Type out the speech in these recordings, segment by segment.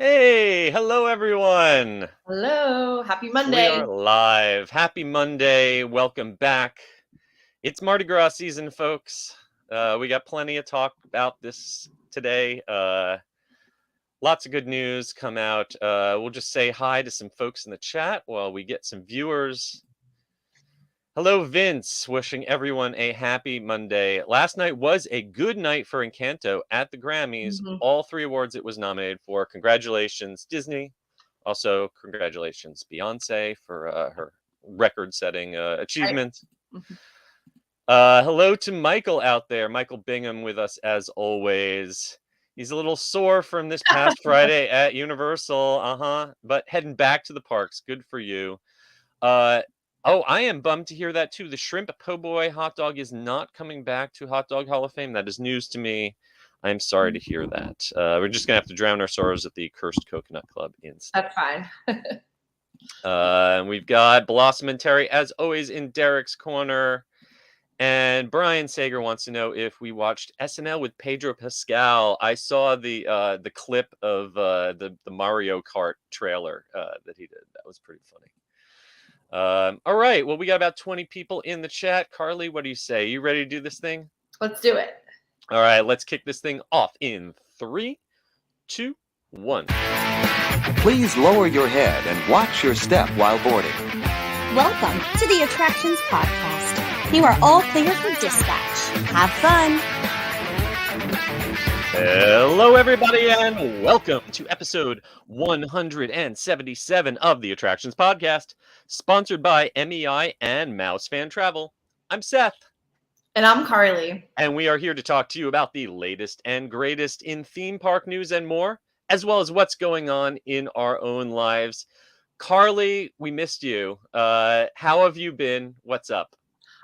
Hey, hello everyone. Hello, happy We are Monday. live. Happy Monday. Welcome back. It's Mardi Gras season, folks. We got plenty of talk about this today. Lots of good news come out. We'll just say hi to some folks in the chat while we get some viewers. Hello, Vince. Wishing everyone a happy Monday. Last night was a good night for Encanto at the Grammys. Mhm. All three awards it was nominated for. Congratulations, Disney. Also, congratulations, Beyonce, for her record-setting I achievement. mhm. Hello to Michael out there. Michael Bingham with us as always. He's a little sore from this past Friday at Universal, but heading back to the parks. Good for you. Uh, oh, I am bummed to hear that too. The shrimp po' boy hot dog is not coming back to Hot Dog Hall of Fame. That is news to me. I'm sorry to hear that. We're just gonna have to drown our sorrows at the Cursed Coconut Club instead. That's fine. And we've got Blossom and Terry, as always, in Derek's corner. And Brian Sager wants to know if we watched SNL with Pedro Pascal. I saw the clip of the Mario Kart trailer that he did. That was pretty funny. All right. Well, we got about 20 people in the chat. Carly, what do you say? You ready to do this thing? Let's do it. All right. Let's kick this thing off in 3, 2, 1. Please lower your head and watch your step while boarding. Welcome to the Attractions Podcast. You are all clear for dispatch. Have fun. Hello, everybody, and welcome to episode 177 of the Attractions Podcast, sponsored by MEI and Mouse Fan Travel. I'm Seth. And I'm Carly. And we are here to talk to you about the latest and greatest in theme park news and more, as well as what's going on in our own lives. Carly, we missed you. How have you been? What's up?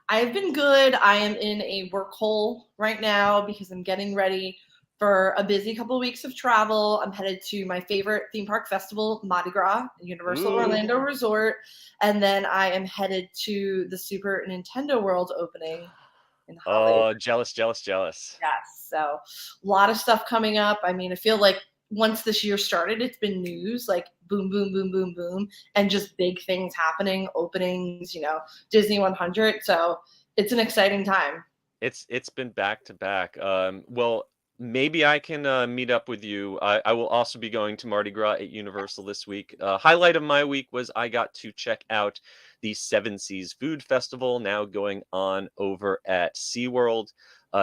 I've been good. I am in a work hole right now because I'm getting ready for a busy couple of weeks of travel. I'm headed to my favorite theme park festival, Mardi Gras, Universal Orlando Resort. And then I am headed to the Super Nintendo World opening in Hollywood. Oh, jealous. Yes. So a lot of stuff coming up. I mean, I feel like once this year started, it's been news, like boom, boom, boom, boom, boom, and just big things happening, openings, Disney 100. So it's an exciting time. It's been back to back. Well, maybe I can meet up with you. I will also be going to Mardi Gras at Universal this week. Highlight of my week was I got to check out the Seven Seas Food Festival, now going on over at SeaWorld.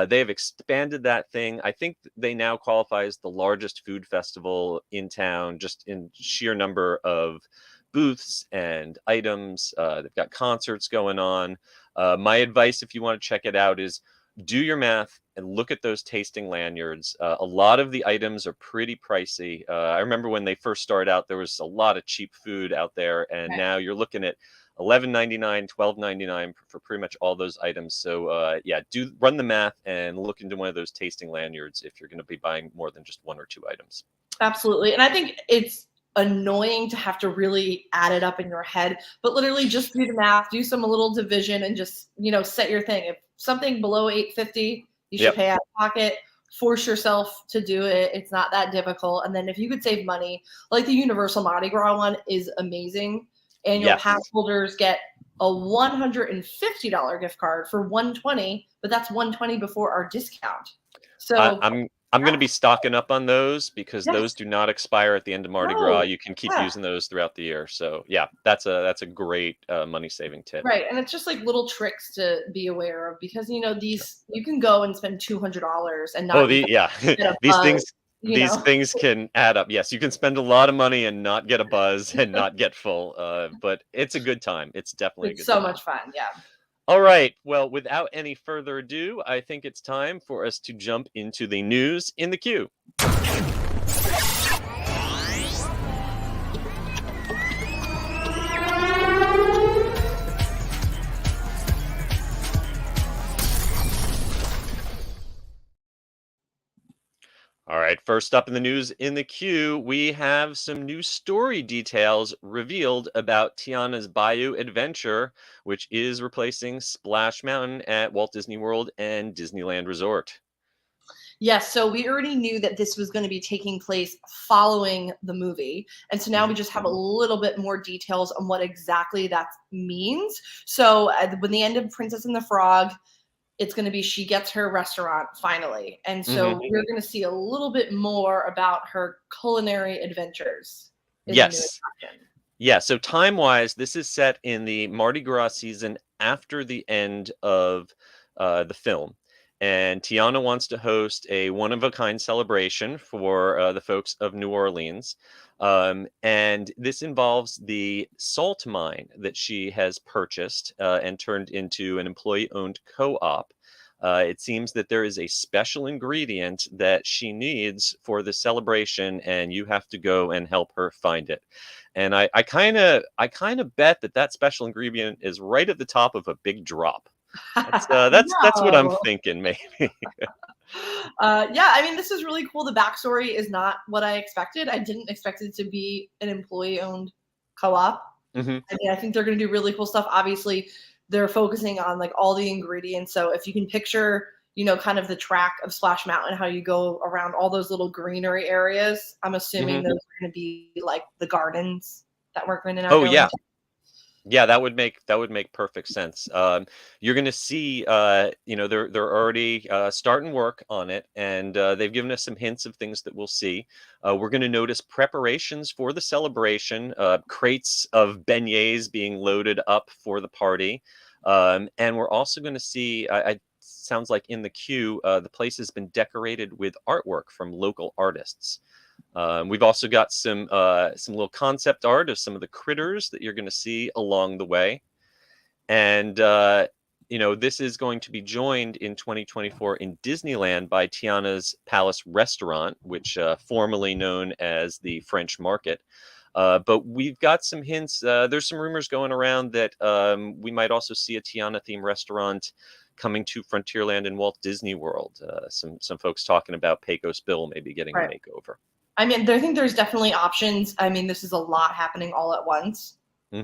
They have expanded that thing. I think they now qualify as the largest food festival in town, just in sheer number of booths and items. They've got concerts going on. My advice, if you want to check it out, is do your math and look at those tasting lanyards. A lot of the items are pretty pricey. I remember when they first started out, there was a lot of cheap food out there, and now you're looking at $11.99, $12.99 for pretty much all those items. So yeah, do run the math and look into one of those tasting lanyards if you're going to be buying more than just one or two items. Absolutely. And I think it's annoying to have to really add it up in your head, but literally just do the math, do some little division, and just set your thing. If something below $8.50, you should pay out of pocket. Force yourself to do it. It's not that difficult. And then if you could save money, like the Universal Mardi Gras one is amazing. Annual pass holders get a $150 gift card for $120, but that's $120 before our discount. So I'm going to be stocking up on those because those do not expire at the end of Mardi Gras. You can keep using those throughout the year. So yeah, that's a great money saving tip. Right, and it's just like little tricks to be aware of because these you can go and spend $200 and not. These things can add up. Yes, you can spend a lot of money and not get a buzz and not get full. But it's a good time. It's definitely a good time. So much fun. Yeah. All right. Well, without any further ado, I think it's time for us to jump into the news in the queue. All right, first up in the news in the queue, we have some new story details revealed about Tiana's Bayou adventure, which is replacing Splash Mountain at Walt Disney World and Disneyland Resort. Yes, so we already knew that this was going to be taking place following the movie. And so now we just have a little bit more details on what exactly that means. So when the end of Princess and the Frog, it's going to be she gets her restaurant finally. And so we're going to see a little bit more about her culinary adventures in the new attraction. Yeah, so time-wise, this is set in the Mardi Gras season after the end of the film. And Tiana wants to host a one-of-a-kind celebration for the folks of New Orleans. And this involves the salt mine that she has purchased and turned into an employee-owned co-op. It seems that there is a special ingredient that she needs for the celebration, and you have to go and help her find it. And I kind of bet that special ingredient is right at the top of a big drop. That's what I'm No. thinking, maybe. Yeah, I mean, this is really cool. The backstory is not what I expected. I didn't expect it to be an employee-owned co-op. I mean, I think they're going to do really cool stuff. Obviously, they're focusing on like all the ingredients. So if you can picture, kind of the track of Splash Mountain, how you go around all those little greenery areas, I'm assuming those are going to be like the gardens that we're going to now go yeah. into. Yeah, that would make perfect sense. You're going to see, they're already starting work on it, and they've given us some hints of things that we'll see. We're going to notice preparations for the celebration, crates of beignets being loaded up for the party, and we're also going to see. Sounds like in the queue, the place has been decorated with artwork from local artists. We've also got some little concept art of some of the critters that you're going to see along the way. And, this is going to be joined in 2024 in Disneyland by Tiana's Palace Restaurant, which formerly known as the French Market. But we've got some hints. There's some rumors going around that we might also see a Tiana-themed restaurant coming to Frontierland and Walt Disney World. Some folks talking about Pecos Bill maybe getting a makeover. I mean, I think there's definitely options. I mean, this is a lot happening all at once.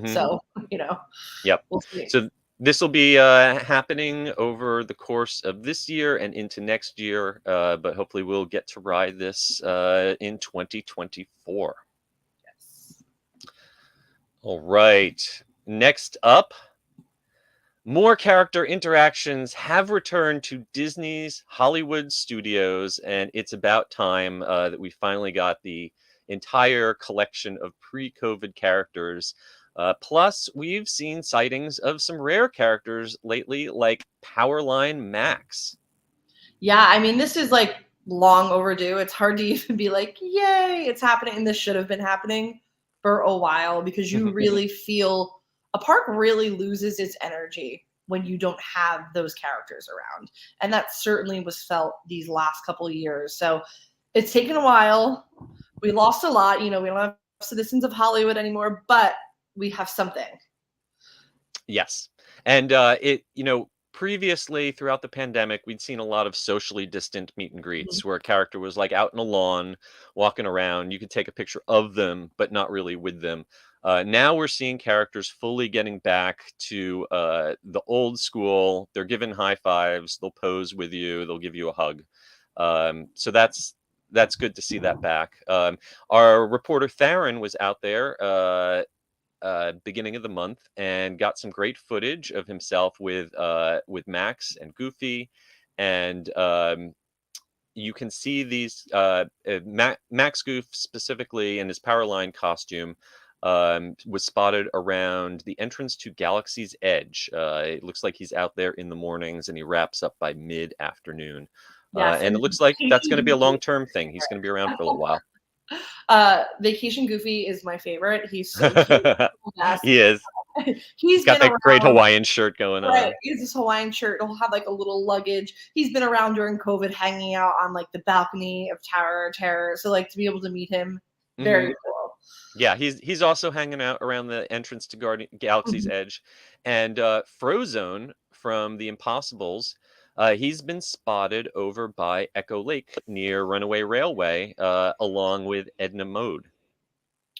So, Yep. We'll see. So this will be happening over the course of this year and into next year, but hopefully we'll get to ride this in 2024. Yes. All right. Next up, more character interactions have returned to Disney's Hollywood studios, and it's about time that we finally got the entire collection of pre-COVID characters. Plus, we've seen sightings of some rare characters lately, like Powerline Max. Yeah, I mean, this is like long overdue. It's hard to even be like, yay, it's happening. And this should have been happening for a while, because you really feel a park really loses its energy when you don't have those characters around. And that certainly was felt these last couple of years. So it's taken a while. We lost a lot. We don't have Citizens of Hollywood anymore, but we have something. Yes. And previously throughout the pandemic, we'd seen a lot of socially distant meet and greets where a character was like out in a lawn, walking around. You could take a picture of them, but not really with them. Now we're seeing characters fully getting back to the old school. They're given high fives. They'll pose with you. They'll give you a hug. So that's good to see that back. Our reporter Theron was out there beginning of the month and got some great footage of himself with Max and Goofy, and you can see these Max Goof specifically in his Powerline costume was spotted around the entrance to Galaxy's Edge. It looks like he's out there in the mornings, and he wraps up by mid-afternoon. Yes, and it looks like that's going to be a long-term thing. He's going to be around for a little while. Vacation Goofy is my favorite. He's so cute. He is. He's got been that great Hawaiian shirt going on. Right. He has this Hawaiian shirt. He'll have like a little luggage. He's been around during COVID, hanging out on like the balcony of Tower of Terror. So like to be able to meet him, very cool. Yeah, he's also hanging out around the entrance to Galaxy's Edge, and Frozone from The Impossibles. He's been spotted over by Echo Lake near Runaway Railway, along with Edna Mode.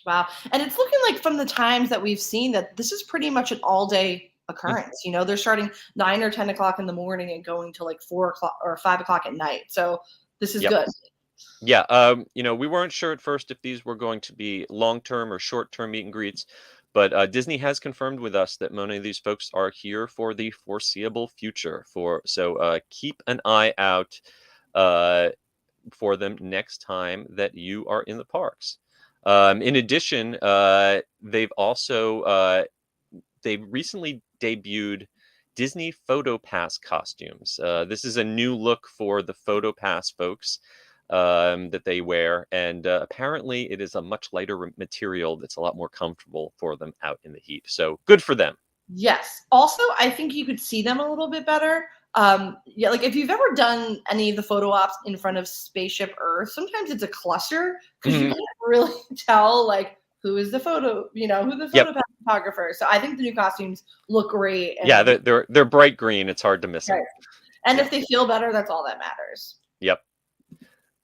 Wow. And it's looking like from the times that we've seen that this is pretty much an all-day occurrence. They're starting 9 or 10 o'clock in the morning and going to like 4 o'clock or 5 o'clock at night. So This is Yep. good. Yeah, we weren't sure at first if these were going to be long-term or short-term meet and greets, but Disney has confirmed with us that many of these folks are here for the foreseeable future. So keep an eye out uh, for them next time that you are in the parks. In addition, they've recently debuted Disney Photo Pass costumes. This is a new look for the Photo Pass folks that they wear, and apparently it is a much lighter material that's a lot more comfortable for them out in the heat. So good for them. Yes. Also, I think you could see them a little bit better. Yeah, like if you've ever done any of the photo ops in front of Spaceship Earth, sometimes it's a cluster because you Mhm. can't really tell like who is the who the Yep. photographer. So I think the new costumes look great. Yeah, And they're bright green. It's hard to miss them. right. And Yeah. if they feel better, that's all that matters. Yep.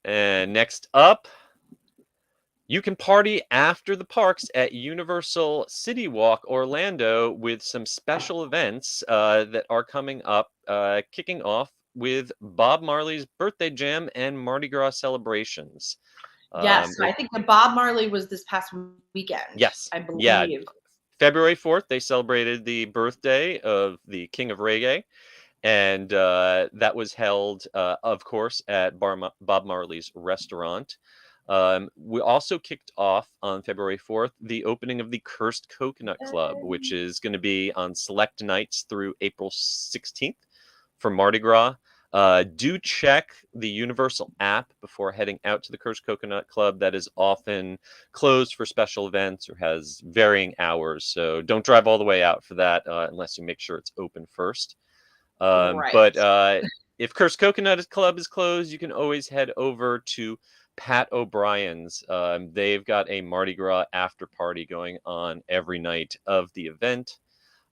And next up, you can party after the parks at Universal CityWalk Orlando with some special events that are coming up, kicking off with Bob Marley's birthday jam and Mardi Gras celebrations. Yes. So I think that Bob Marley was this past weekend, Yes. I Yeah. believe. February 4th, they celebrated the birthday of the King of Reggae. And that was held, of course, at Bob Marley's restaurant. We also kicked off on February 4th the opening of the Cursed Coconut Club, which is going to be on select nights through April 16th for Mardi Gras. Do check the Universal app before heading out to the Cursed Coconut Club. That is often closed for special events or has varying hours. So don't drive all the way out for that unless you make sure it's open first. Right. But if Cursed Coconut Club is closed, you can always head over to Pat O'Brien's. They've got a Mardi Gras after party going on every night of the event.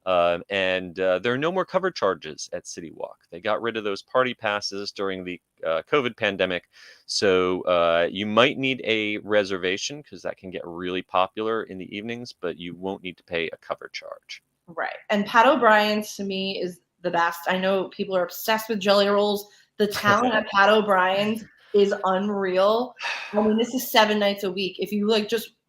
And there are no more cover charges at CityWalk. They got rid of those party passes during the COVID pandemic. So you might need a reservation because that can get really popular in the evenings, but you won't need to pay a cover charge. Right. And Pat O'Brien's to me is the best. I know people are obsessed with jelly rolls. The talent at Pat O'Brien's is unreal. I mean, this is 7 nights a week. If you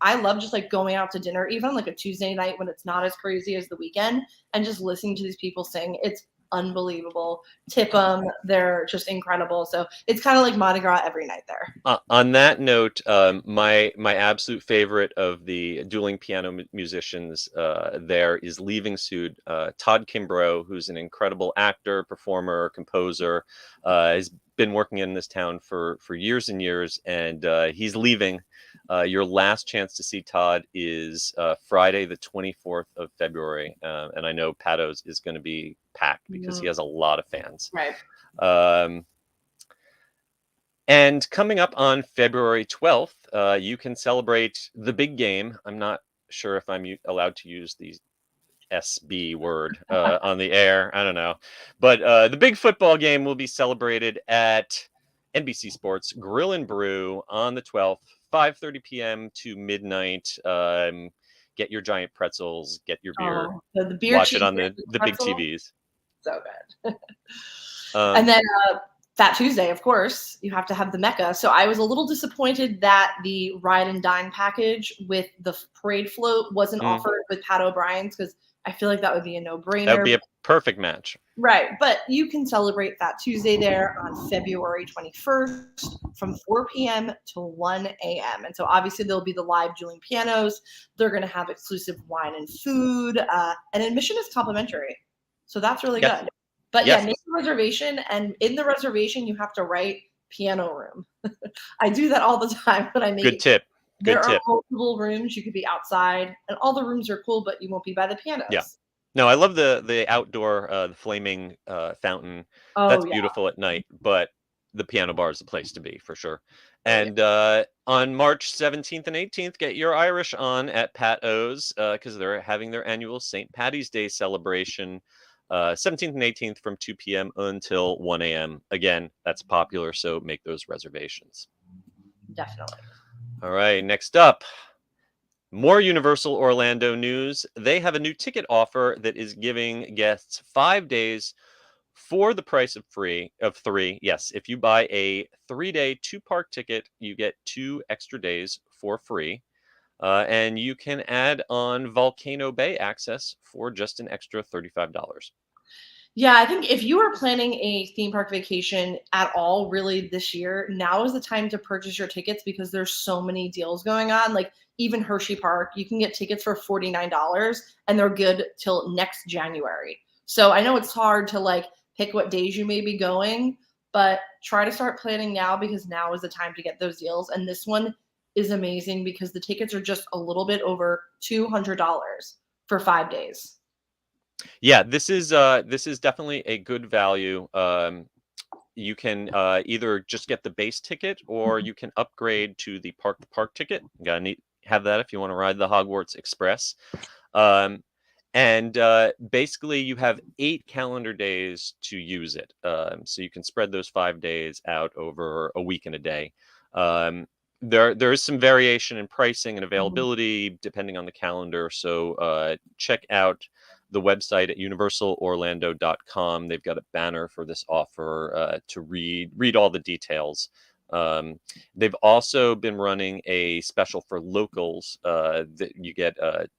I love just like going out to dinner, even like a Tuesday night when it's not as crazy as the weekend, and just listening to these people sing. It's unbelievable. Tip them. They're just incredible. So it's kind of like Mardi Gras every night there. On that note, my absolute favorite of the dueling piano musicians there is Leaving Suit. Todd Kimbrough, who's an incredible actor, performer, composer, has been working in this town for years and years, and he's leaving. Your last chance to see Todd is Friday, the 24th of February, and I know Pato's is going to be packed because he has a lot of fans. Right. And coming up on February 12th, you can celebrate the big game. I'm not sure if I'm allowed to use the SB word on the air. I don't know. But the big football game will be celebrated at NBC Sports Grill and Brew on the 12th, 5:30 p.m. to midnight. Get your giant pretzels, get your beer, The beer watch it on cheese the big pretzel. TVs. So good. And then Fat Tuesday, of course, you have to have the Mecca. So I was a little disappointed that the ride and dine package with the parade float wasn't offered with Pat O'Brien's because I feel like that would be a no-brainer. That would be a perfect match. Right. But you can celebrate Fat Tuesday there on February 21st from 4 p.m. to 1 a.m. And so obviously there'll be the live dueling pianos. They're going to have exclusive wine and food. And admission is complimentary. So that's really good. But yeah, make a reservation. And in the reservation, you have to write piano room. I do that all the time when I make Good tip. There are multiple rooms. You could be outside. And all the rooms are cool, but you won't be by the pianos. Yeah. No, I love the outdoor, the flaming fountain. That's beautiful at night, but the piano bar is the place to be for sure. And on March 17th and 18th, get your Irish on at Pat O's because they're having their annual St. Paddy's Day celebration. 17th and 18th from 2 p.m. until 1 a.m. Again, that's popular, so make those reservations. Definitely. All right, next up. More Universal Orlando news. They have a new ticket offer that is giving guests 5 days for the price of three. Yes, if you buy a 3-day 2-park ticket, you get 2 extra days for free. And you can add on Volcano Bay access for just an extra $35. Yeah, I think if you are planning a theme park vacation at all, really this year, now is the time to purchase your tickets because there's so many deals going on. Like even Hershey Park, you can get tickets for $49 and they're good till next January. So I know it's hard to like pick what days you may be going, but try to start planning now because now is the time to get those deals. And this one is amazing because the tickets are just a little bit over $200 for 5 days. Yeah, this is definitely a good value. You can either just get the base ticket or you can upgrade to the park ticket. You gotta have that if you want to ride the Hogwarts Express. Um, and basically, you have 8 calendar days to use it. So you can spread those 5 days out over a week and a day. There is some variation in pricing and availability depending on the calendar. So check out the website at universalorlando.com. They've got a banner for this offer to read all the details. They've also been running a special for locals that you get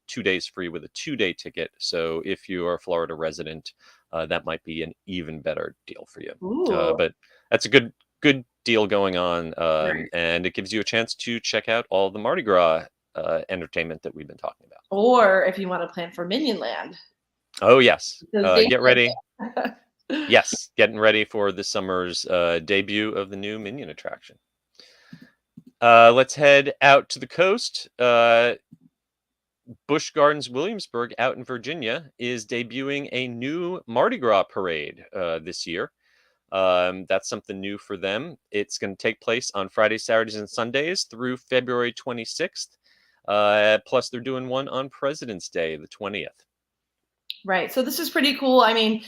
2 days free with a 2-day ticket. So if you are a Florida resident, that might be an even better deal for you. Ooh. But that's a good deal going on, Right. and it gives you a chance to check out all the Mardi Gras entertainment that we've been talking about. Or if you want to plan for Minion Land. Oh yes, Those dates get are ready. Yes, getting ready for this summer's debut of the new Minion attraction. Let's head out to the coast. Busch Gardens Williamsburg out in Virginia is debuting a new Mardi Gras parade this year. That's something new for them. It's going to take place on Fridays, Saturdays, and Sundays through February 26th. Plus, they're doing one on President's Day, the 20th. Right. So this is pretty cool. I mean,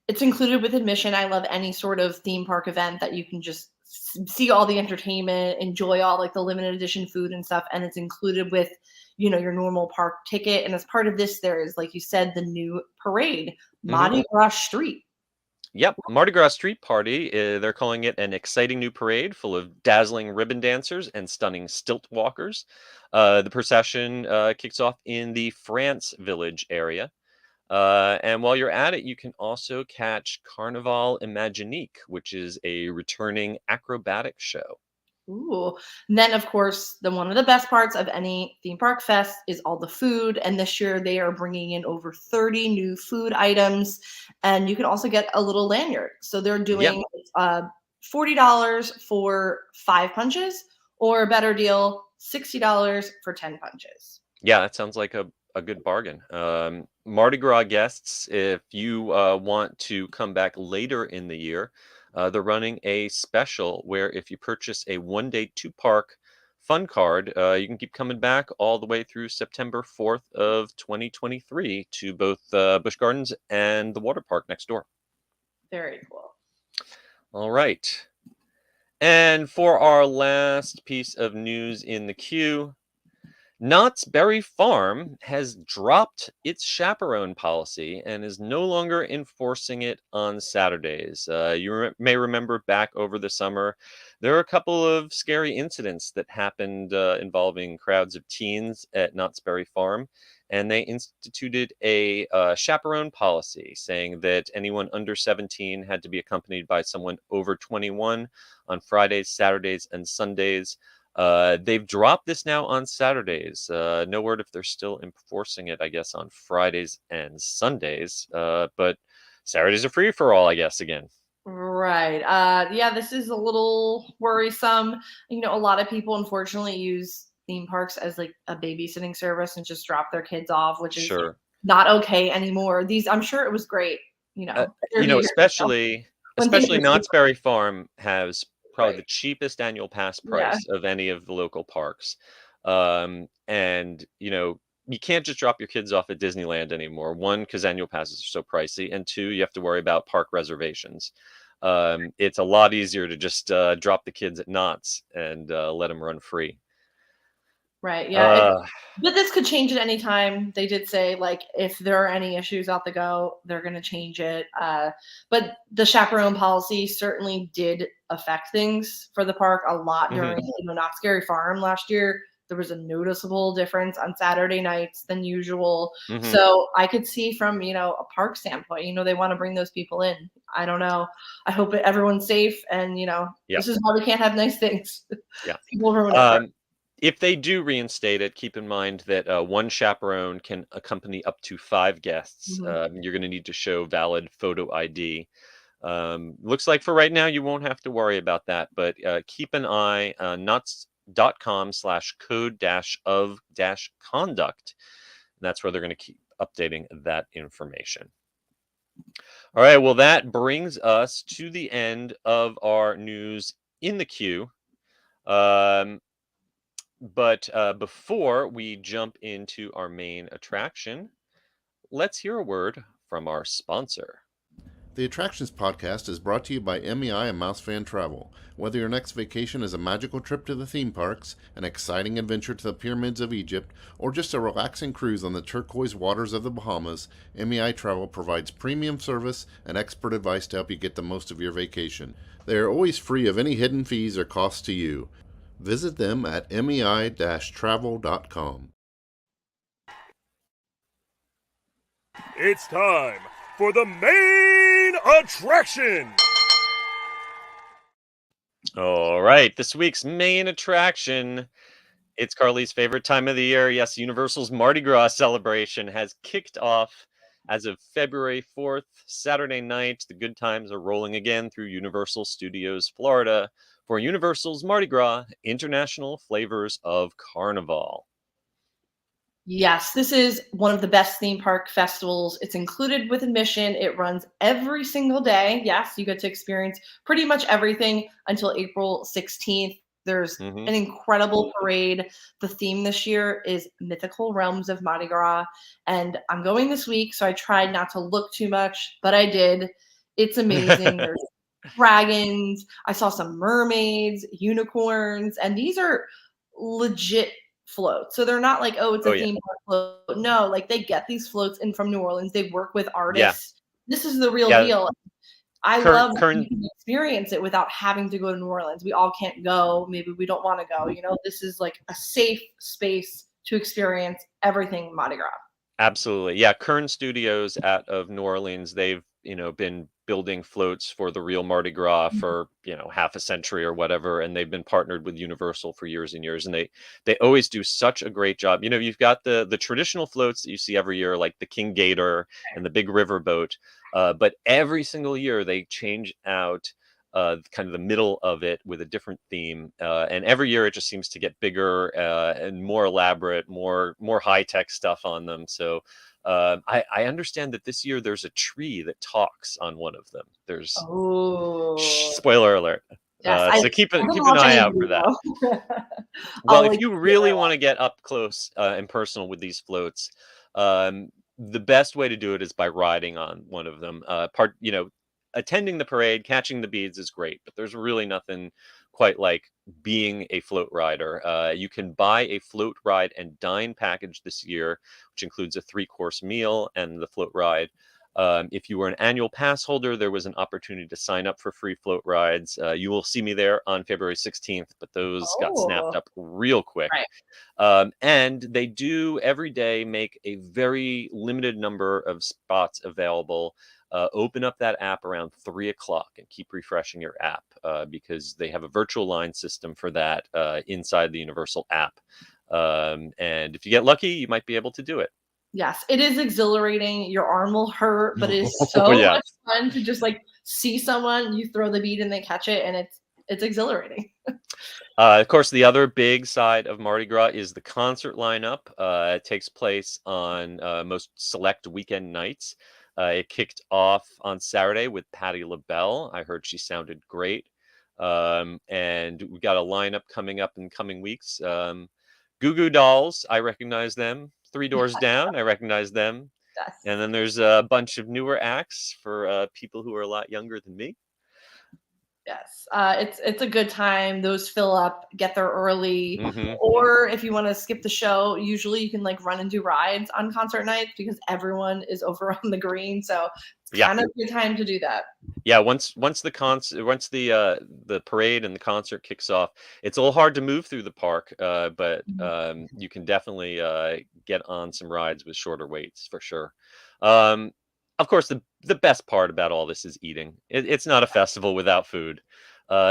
it's included with admission. I love any sort of theme park event that you can just see all the entertainment, enjoy all like the limited edition food and stuff, and it's included with, your normal park ticket. And as part of this, there is, like you said, the new parade, Mardi Gras Street. Yep, Mardi Gras Street Party. They're calling it an exciting new parade full of dazzling ribbon dancers and stunning stilt walkers. The procession kicks off in the France Village area. And while you're at it, you can also catch Carnival Imaginique, which is a returning acrobatic show. Ooh. And then, of course, one of the best parts of any theme park fest is all the food. And this year they are bringing in over 30 new food items. And you can also get a little lanyard. So they're doing $40 for 5 punches, or a better deal, $60 for 10 punches. Yeah, that sounds like a good bargain. Mardi Gras guests, if you want to come back later in the year, they're running a special where if you purchase a 1-day 2-park fun card, you can keep coming back all the way through September 4th of 2023 to both Busch Gardens and the water park next door. Very cool. All right. And for our last piece of news in the queue, Knott's Berry Farm has dropped its chaperone policy and is no longer enforcing it on Saturdays. You may remember back over the summer, there were a couple of scary incidents that happened involving crowds of teens at Knott's Berry Farm, and they instituted a chaperone policy saying that anyone under 17 had to be accompanied by someone over 21 on Fridays, Saturdays, and Sundays. They've dropped this now on Saturdays. No word if they're still enforcing it, I guess, on Fridays and Sundays. But Saturdays are free for all, I guess, again. Right. Yeah, this is a little worrisome. A lot of people unfortunately use theme parks as like a babysitting service and just drop their kids off, which is not okay anymore. I'm sure it was great, especially Knott's Berry Farm has probably the cheapest annual pass price of any of the local parks. And you can't just drop your kids off at Disneyland anymore. One, because annual passes are so pricey, and two, you have to worry about park reservations. It's a lot easier to just drop the kids at Knott's and let them run free. Right. Yeah. Uh, But this could change at any time. They did say, like, if there are any issues out the go, they're going to change it. But the chaperone policy certainly did affect things for the park a lot mhm, during, Not Scary Farm last year. There was a noticeable difference on Saturday nights than usual. mhm. So I could see from, a park standpoint, they want to bring those people in. I don't know. I hope everyone's safe. And, Yeah, this is why we can't have nice things. yeah. People ruin it for us. Um, if they do reinstate it, keep in mind that one chaperone can accompany up to 5 guests. Mhm. You're going to need to show valid photo ID. Looks like for right now, you won't have to worry about that, but keep an eye on nuts.com/code-of-conduct. And that's where they're going to keep updating that information. All right, well, that brings us to the end of our news in the queue. Um, but before we jump into our main attraction, let's hear a word from our sponsor. The Attractions Podcast is brought to you by MEI and Mouse Fan Travel. Whether your next vacation is a magical trip to the theme parks, an exciting adventure to the pyramids of Egypt, or just a relaxing cruise on the turquoise waters of the Bahamas, MEI Travel provides premium service and expert advice to help you get the most of your vacation. They are always free of any hidden fees or costs to you. Visit them at mei-travel.com. It's time for the main attraction. All right, this week's main attraction. It's Carly's favorite time of the year. Yes, Universal's Mardi Gras celebration has kicked off as of February 4th, Saturday night. The good times are rolling again through Universal Studios Florida for Universal's Mardi Gras International Flavors of Carnival. Yes, this is one of the best theme park festivals. It's included with admission. It runs every single day. Yes, you get to experience pretty much everything until April 16th. There's Hmm. an incredible parade. The theme this year is Mythical Realms of Mardi Gras. And I'm going this week, so I tried not to look too much, but I did. It's amazing. There's dragons. I saw some mermaids, unicorns, and these are legit floats. So they're not like, oh, it's Oh, a yeah. theme park float. No, like they get these floats in from New Orleans. They work with Yeah. artists. This is the real Yeah. deal. I Current, love that you current, can experience it without having to go to New Orleans. We all can't go. Maybe we don't want to go. This is like a safe space to experience everything Mardi Gras. Absolutely. Yeah, Kern Studios out of New Orleans, they've, been building floats for the real Mardi Gras for, half a century or whatever, and they've been partnered with Universal for years and years, and they always do such a great job. You've got the traditional floats that you see every year, like the King Gator and the big river boat, but every single year they change out kind of the middle of it with a different theme, and every year it just seems to get bigger and more elaborate, more high tech stuff on them. So I understand that this year there's a tree that talks on one of them. There's Oh, spoiler alert. yes. So keep I didn't an watch eye any out for that. video. Well, I'll if like you really want to get up close and personal with these floats, the best way to do it is by riding on one of them. Attending the parade, catching the beads is great, but there's really nothing quite like being a float rider. You can buy a float ride and dine package this year, which includes a 3-course meal and the float ride. If you were an annual pass holder, there was an opportunity to sign up for free float rides. You will see me there on February 16th, but those got snapped Oh, up real quick. right. And they do every day make a very limited number of spots available. Open up that app around 3 o'clock and keep refreshing your app because they have a virtual line system for that inside the Universal app. And if you get lucky, you might be able to do it. Yes, it is exhilarating. Your arm will hurt, but it is Oh, so yeah. much fun to just like see someone, you throw the bead and they catch it, and it's exhilarating. Of course, the other big side of Mardi Gras is the concert lineup. It takes place on most select weekend nights. It kicked off on Saturday with Patti LaBelle. I heard she sounded great. And we got a lineup coming up in coming weeks. Goo Goo Dolls, I recognize them. Three Doors Down, I recognize them. Yes. And then there's a bunch of newer acts for people who are a lot younger than me. Yes, it's a good time. Those fill up, get there early, Hmm. or if you want to skip the show, usually you can like run and do rides on concert nights because everyone is over on the green. So it's Yeah. kind of a good time to do that. Yeah, once the parade and the concert kicks off, it's a little hard to move through the park, but Mhm. you can definitely get on some rides with shorter waits for sure. Um, of course, the best part about all this is eating. It's not a festival without food.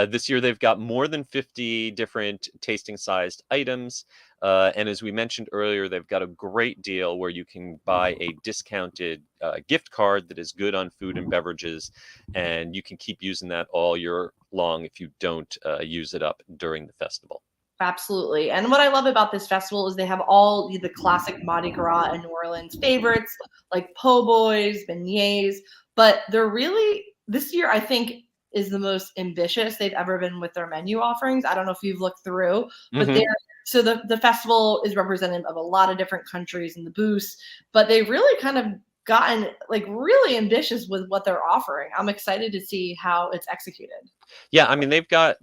This year they've got more than 50 different tasting sized items. And as we mentioned earlier, they've got a great deal where you can buy a discounted gift card that is good on food and beverages, and you can keep using that all year long if you don't use it up during the festival. Absolutely. And what I love about this festival is they have all the classic Mardi Gras and New Orleans favorites like po' boys, beignets, but they're really this year I think is the most ambitious they've ever been with their menu offerings. I don't know if you've looked through, but Hmm. they're so the festival is representative of a lot of different countries in the booths, but they've really kind of gotten like really ambitious with what they're offering. I'm excited to see how it's executed. Yeah, I mean they've got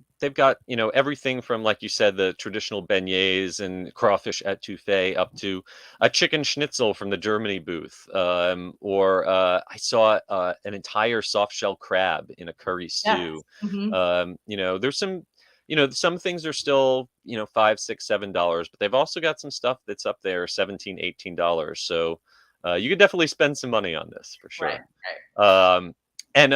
everything from, like you said, the traditional beignets and crawfish etouffee up to a chicken schnitzel from the Germany booth, or I saw an entire soft shell crab in a curry Yes. stew. Mhm. There's some things are still $5, $6, $7, but they've also got some stuff that's up there 17, $18. So you could definitely spend some money on this for Right. sure. Right. Um, and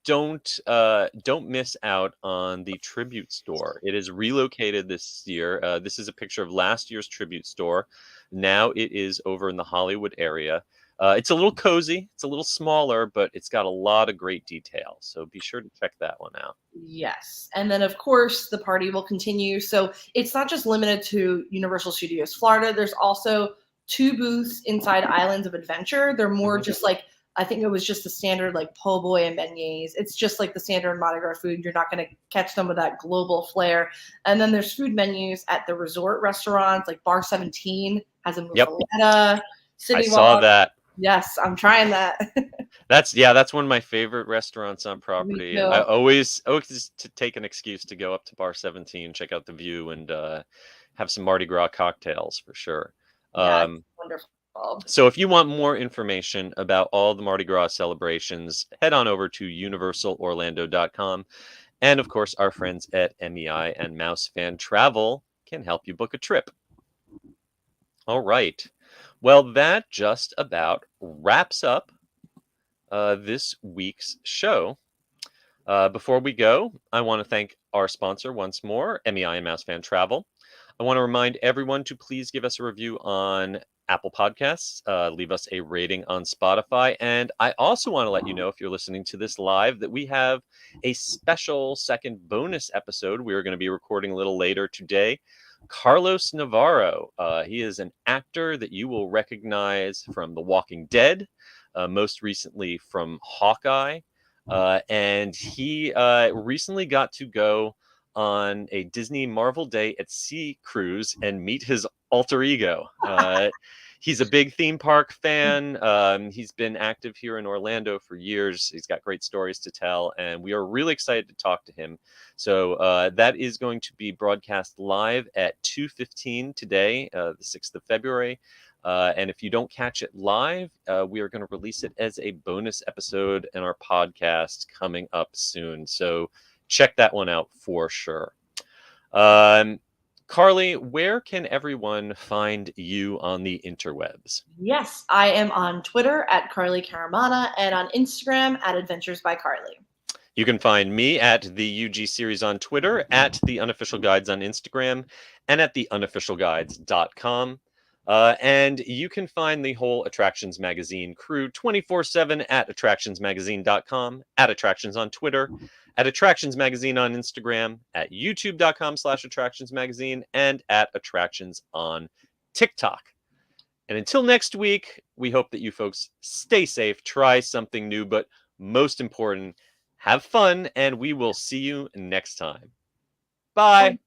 don't miss out on the tribute store. It is relocated this year. This is a picture of last year's tribute store. Now it is over in the Hollywood area. It's a little cozy. It's a little smaller, but it's got a lot of great detail. So be sure to check that one out. Yes. And then, of course, the party will continue. So it's not just limited to Universal Studios Florida. There's also two booths inside Islands of Adventure. They're more Mhm. just like, I think it was just the standard like po' boy and beignets. It's just like the standard Mardi Gras food. You're not going to catch some of that global flair. And then there's food menus at the resort restaurants, like Bar 17 has a Yep, muffaletta, I saw CityWalk. that. Yes, I'm trying that. That's one of my favorite restaurants on Me property. I too. always to take an excuse to go up to Bar 17, check out the view, and have some Mardi Gras cocktails for sure. Yeah, it's Um, wonderful. so if you want more information about all the Mardi Gras celebrations, head on over to universalorlando.com. And of course, our friends at MEI and Mouse Fan Travel can help you book a trip. All right. Well, that just about wraps up this week's show. Before we go, I want to thank our sponsor once more, MEI and Mouse Fan Travel. I want to remind everyone to please give us a review on Apple Podcasts, leave us a rating on Spotify, and I also want to let you know, if you're listening to this live, that we have a special second bonus episode we are going to be recording a little later today. Carlos Navarro. He is an actor that you will recognize from The Walking Dead, most recently from Hawkeye. And he recently got to go on a Disney Marvel Day at Sea cruise and meet his alter ego. He's a big theme park fan. He's been active here in Orlando for years. He's got great stories to tell, and we are really excited to talk to him. So that is going to be broadcast live at 2:15 today, the 6th of February. And if you don't catch it live, we are going to release it as a bonus episode in our podcast coming up soon. So check that one out for sure. Um, Carly, where can everyone find you on the interwebs? Yes, I am on Twitter at Carly Caramana and on Instagram at Adventures by Carly. You can find me at the UG series on Twitter, at the unofficial guides on Instagram, and at theunofficialguides.com. And you can find the whole Attractions Magazine crew 24/7 at attractionsmagazine.com, at Attractions on Twitter, at Attractions Magazine on Instagram, at youtube.com/Attractions Magazine, and at Attractions on TikTok. And until next week, we hope that you folks stay safe, try something new, but most important, have fun, and we will see you next time. Bye.